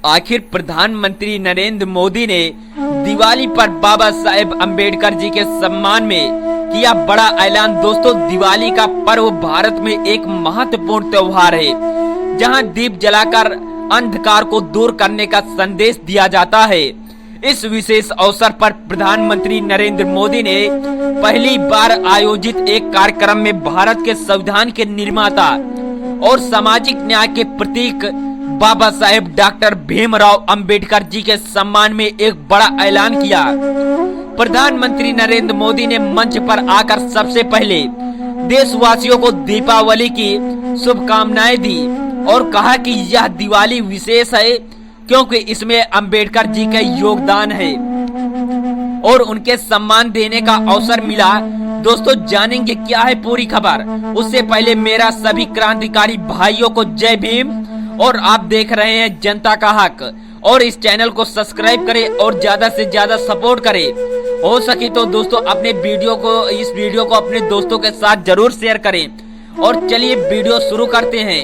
आखिर प्रधानमंत्री नरेंद्र मोदी ने दिवाली पर बाबा साहेब अम्बेडकर जी के सम्मान में किया बड़ा ऐलान। दोस्तों, दिवाली का पर्व भारत में एक महत्वपूर्ण त्योहार है जहां दीप जलाकर अंधकार को दूर करने का संदेश दिया जाता है। इस विशेष अवसर पर प्रधानमंत्री नरेंद्र मोदी ने पहली बार आयोजित एक कार्यक्रम में भारत के संविधान के निर्माता और सामाजिक न्याय के प्रतीक बाबा साहेब डॉक्टर भीमराव अंबेडकर जी के सम्मान में एक बड़ा ऐलान किया। प्रधानमंत्री नरेंद्र मोदी ने मंच पर आकर सबसे पहले देशवासियों को दीपावली की शुभकामनाएं दी और कहा कि यह दिवाली विशेष है क्योंकि इसमें अंबेडकर जी का योगदान है और उनके सम्मान देने का अवसर मिला। दोस्तों, जानेंगे क्या है पूरी खबर। उससे पहले मेरा सभी क्रांतिकारी भाइयों को जय भीम और आप देख रहे हैं जनता का हक और इस चैनल को सब्सक्राइब करें और ज्यादा से ज्यादा सपोर्ट करें। हो सके तो दोस्तों इस वीडियो को अपने दोस्तों के साथ जरूर शेयर करें। और चलिए वीडियो शुरू करते हैं।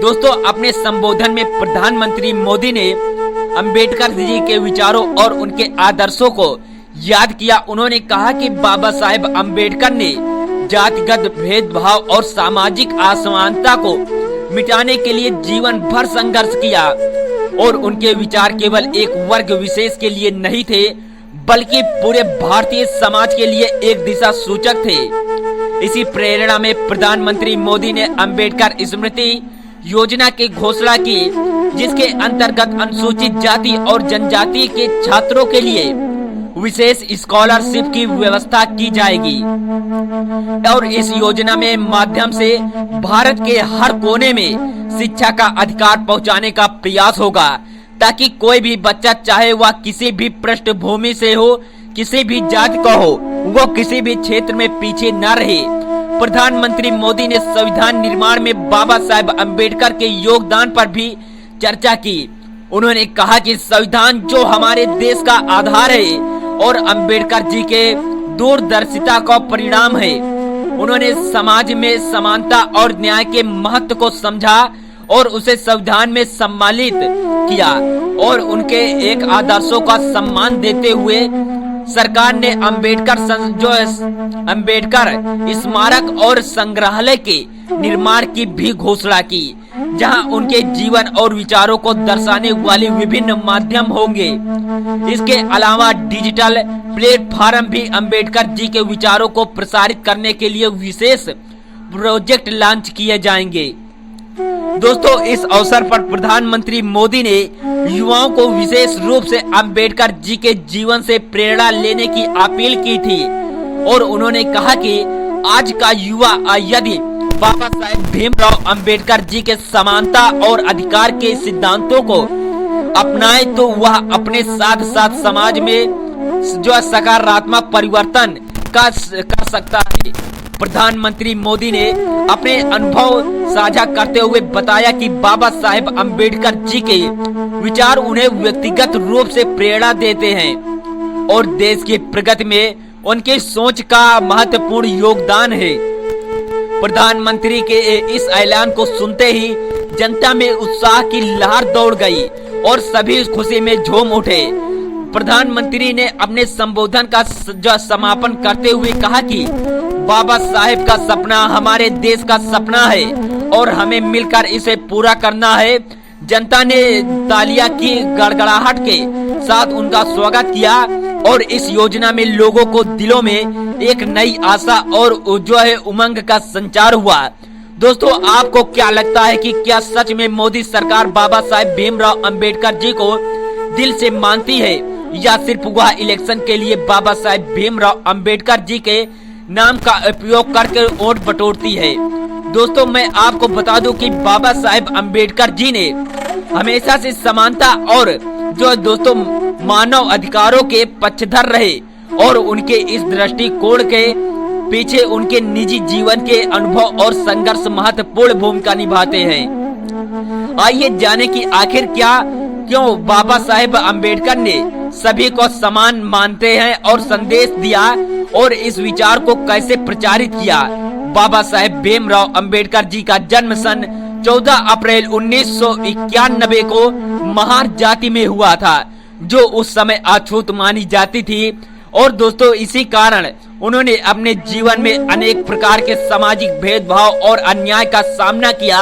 दोस्तों, अपने संबोधन में प्रधानमंत्री मोदी ने अंबेडकर जी के विचारों और उनके आदर्शों को याद किया। उन्होंने कहा कि बाबा साहेब अम्बेडकर ने जातिगत भेदभाव और सामाजिक असमानता को मिटाने के लिए जीवन भर संघर्ष किया और उनके विचार केवल एक वर्ग विशेष के लिए नहीं थे बल्कि पूरे भारतीय समाज के लिए एक दिशा सूचक थे। इसी प्रेरणा में प्रधानमंत्री मोदी ने अंबेडकर स्मृति योजना की घोषणा की, जिसके अंतर्गत अनुसूचित जाति और जनजाति के छात्रों के लिए विशेष स्कॉलरशिप की व्यवस्था की जाएगी और इस योजना में माध्यम से भारत के हर कोने में शिक्षा का अधिकार पहुंचाने का प्रयास होगा ताकि कोई भी बच्चा, चाहे वह किसी भी पृष्ठभूमि से हो, किसी भी जाति का हो, वो किसी भी क्षेत्र में पीछे न रहे। प्रधानमंत्री मोदी ने संविधान निर्माण में बाबा साहेब अम्बेडकर के योगदान पर भी चर्चा की। उन्होंने कहा कि संविधान जो हमारे देश का आधार है और अम्बेडकर जी के दूरदर्शिता का परिणाम है। उन्होंने समाज में समानता और न्याय के महत्व को समझा और उसे संविधान में सम्मिलित किया और उनके एक आदर्शों का सम्मान देते हुए सरकार ने अंबेडकर स्मारक और संग्रहालय के निर्माण की भी घोषणा की, जहां उनके जीवन और विचारों को दर्शाने वाले विभिन्न माध्यम होंगे। इसके अलावा डिजिटल प्लेटफॉर्म भी अंबेडकर जी के विचारों को प्रसारित करने के लिए विशेष प्रोजेक्ट लॉन्च किए जाएंगे। दोस्तों, इस अवसर पर प्रधानमंत्री मोदी ने युवाओं को विशेष रूप से अंबेडकर जी के जीवन से प्रेरणा लेने की अपील की थी और उन्होंने कहा कि आज का युवा यदि बाबा साहेब भीमराव अंबेडकर जी के समानता और अधिकार के सिद्धांतों को अपनाए तो वह अपने साथ साथ समाज में जो सकारात्मक परिवर्तन कर सकता है। प्रधानमंत्री मोदी ने अपने अनुभव साझा करते हुए बताया कि बाबा साहेब अम्बेडकर जी के विचार उन्हें व्यक्तिगत रूप से प्रेरणा देते हैं और देश की प्रगति में उनकी सोच का महत्वपूर्ण योगदान है। प्रधानमंत्री के इस ऐलान को सुनते ही जनता में उत्साह की लहर दौड़ गई और सभी खुशी में झूम उठे। प्रधानमंत्री ने अपने संबोधन का समापन करते हुए कहा कि बाबा साहेब का सपना हमारे देश का सपना है और हमें मिलकर इसे पूरा करना है। जनता ने तालियां की गड़गड़ाहट के साथ उनका स्वागत किया और इस योजना में लोगों को दिलों में एक नई आशा और जो है उमंग का संचार हुआ। दोस्तों, आपको क्या लगता है कि क्या सच में मोदी सरकार बाबा साहेब भीमराव अंबेडकर जी को दिल से मानती है या सिर्फ वह इलेक्शन के लिए बाबा साहेब भीमराव अंबेडकर जी के नाम का उपयोग करके वोट बटोरती है? दोस्तों, मैं आपको बता दूं कि बाबा साहेब अम्बेडकर जी ने हमेशा से समानता और जो दोस्तों मानव अधिकारों के पक्षधर रहे और उनके इस दृष्टिकोण के पीछे उनके निजी जीवन के अनुभव और संघर्ष महत्वपूर्ण भूमिका निभाते हैं। आइए जाने कि आखिर क्यों बाबा साहेब अम्बेडकर ने सभी को समान मानते हैं और संदेश दिया और इस विचार को कैसे प्रचारित किया। बाबा साहेब भीमराव अंबेडकर जी का जन्म सन 14 अप्रैल 1991 को महार जाति में हुआ था, जो उस समय अछूत मानी जाती थी। और दोस्तों इसी कारण उन्होंने अपने जीवन में अनेक प्रकार के सामाजिक भेदभाव और अन्याय का सामना किया।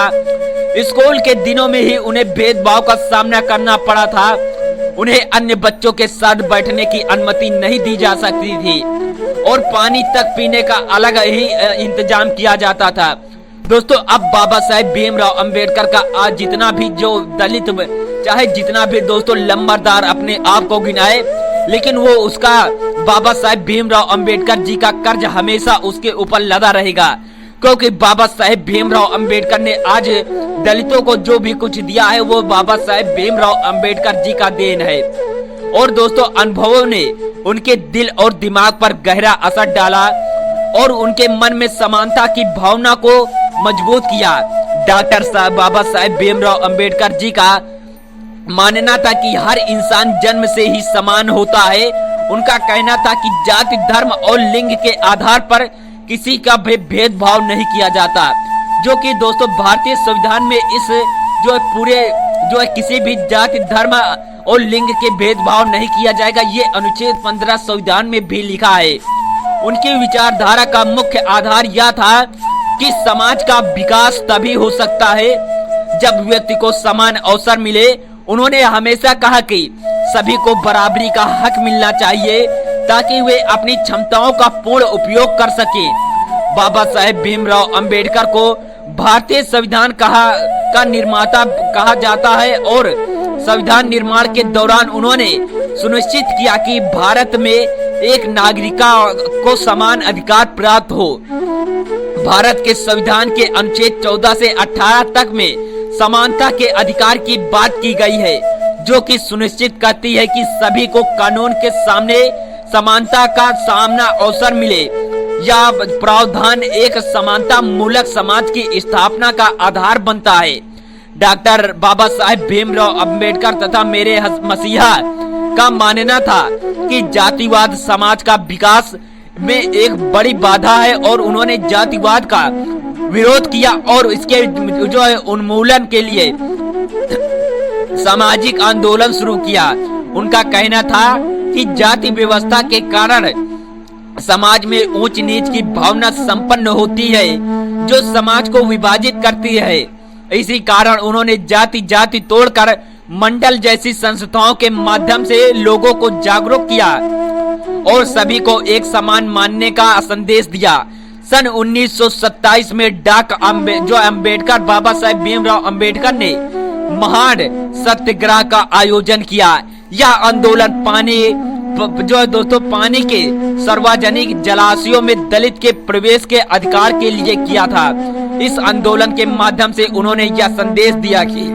स्कूल के दिनों में ही उन्हें भेदभाव का सामना करना पड़ा था। उन्हें अन्य बच्चों के साथ बैठने की अनुमति नहीं दी जा सकती थी और पानी तक पीने का अलग ही इंतजाम किया जाता था। दोस्तों अब बाबा साहेब भीमराव अंबेडकर का आज जितना भी जो दलित चाहे जितना भी दोस्तों लंबरदार अपने आप को गिनाए, लेकिन वो उसका बाबा साहेब भीमराव अंबेडकर जी का कर्ज हमेशा उसके ऊपर लदा रहेगा, क्योंकि बाबा साहेब भीमराव अंबेडकर ने आज दलितों को जो भी कुछ दिया है वो बाबा साहेब भीमराव अंबेडकर जी का देन है। और दोस्तों अनुभवों ने उनके दिल और दिमाग पर गहरा असर डाला और उनके मन में समानता की भावना को मजबूत किया। डॉक्टर साहब बाबा साहेब भीमराव अंबेडकर जी का मानना था कि हर इंसान जन्म से ही समान होता है। उनका कहना था कि जाति, धर्म और लिंग के आधार पर किसी का भी भेदभाव नहीं किया जाता, जो कि दोस्तों भारतीय संविधान में इस जो पूरे जो किसी भी जाति, धर्म और लिंग के भेदभाव नहीं किया जाएगा, ये अनुच्छेद 15 संविधान में भी लिखा है। उनकी विचारधारा का मुख्य आधार यह था कि समाज का विकास तभी हो सकता है जब व्यक्ति को समान अवसर मिले। उन्होंने हमेशा कहा कि सभी को बराबरी का हक मिलना चाहिए ताकि वे अपनी क्षमताओं का पूर्ण उपयोग कर सकें। बाबा साहेब भीमराव अंबेडकर को भारतीय संविधान का निर्माता कहा जाता है और संविधान निर्माण के दौरान उन्होंने सुनिश्चित किया कि भारत में एक नागरिका को समान अधिकार प्राप्त हो। भारत के संविधान के अनुच्छेद 14 से 18 तक में समानता के अधिकार की बात की गई है, जो कि सुनिश्चित करती है कि सभी को कानून के सामने समानता का सामना अवसर मिले। यह प्रावधान एक समानता मूलक समाज की स्थापना का आधार बनता है। डॉक्टर बाबा साहेब भीमराव अंबेडकर तथा मेरे मसीहा का मानना था कि जातिवाद समाज का विकास में एक बड़ी बाधा है और उन्होंने जातिवाद का विरोध किया और इसके जो है उन्मूलन के लिए सामाजिक आंदोलन शुरू किया। उनका कहना था कि जाति व्यवस्था के कारण समाज में ऊंच नीच की भावना संपन्न होती है, जो समाज को विभाजित करती है। इसी कारण उन्होंने जाति तोड़कर मंडल जैसी संस्थाओं के माध्यम से लोगों को जागरूक किया और सभी को एक समान मानने का संदेश दिया। सन 1927 में अम्बेडकर बाबा साहेब भीमराव अंबेडकर ने महान सत्याग्रह का आयोजन किया। यह आंदोलन पानी के सार्वजनिक जलाशयों में दलित के प्रवेश के अधिकार के लिए किया था। इस आंदोलन के माध्यम से उन्होंने यह संदेश दिया कि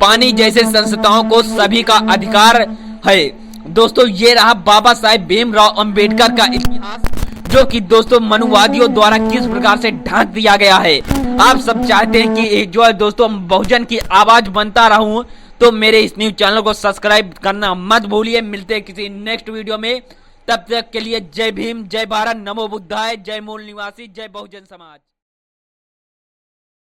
पानी जैसे संस्थाओं को सभी का अधिकार है। दोस्तों ये रहा बाबा साहेब भीमराव अंबेडकर का इतिहास, जो कि दोस्तों मनुवादियों द्वारा किस प्रकार से ढांक दिया गया है। आप सब चाहते हैं कि जो है दोस्तों बहुजन की आवाज बनता रहूं, तो मेरे इस न्यूज चैनल को सब्सक्राइब करना मत भूलिए। मिलते हैं किसी नेक्स्ट वीडियो में, तब तक के लिए जय भीम, जय भारत, नमो बुद्धाय, जय मूल निवासी, जय बहुजन समाज।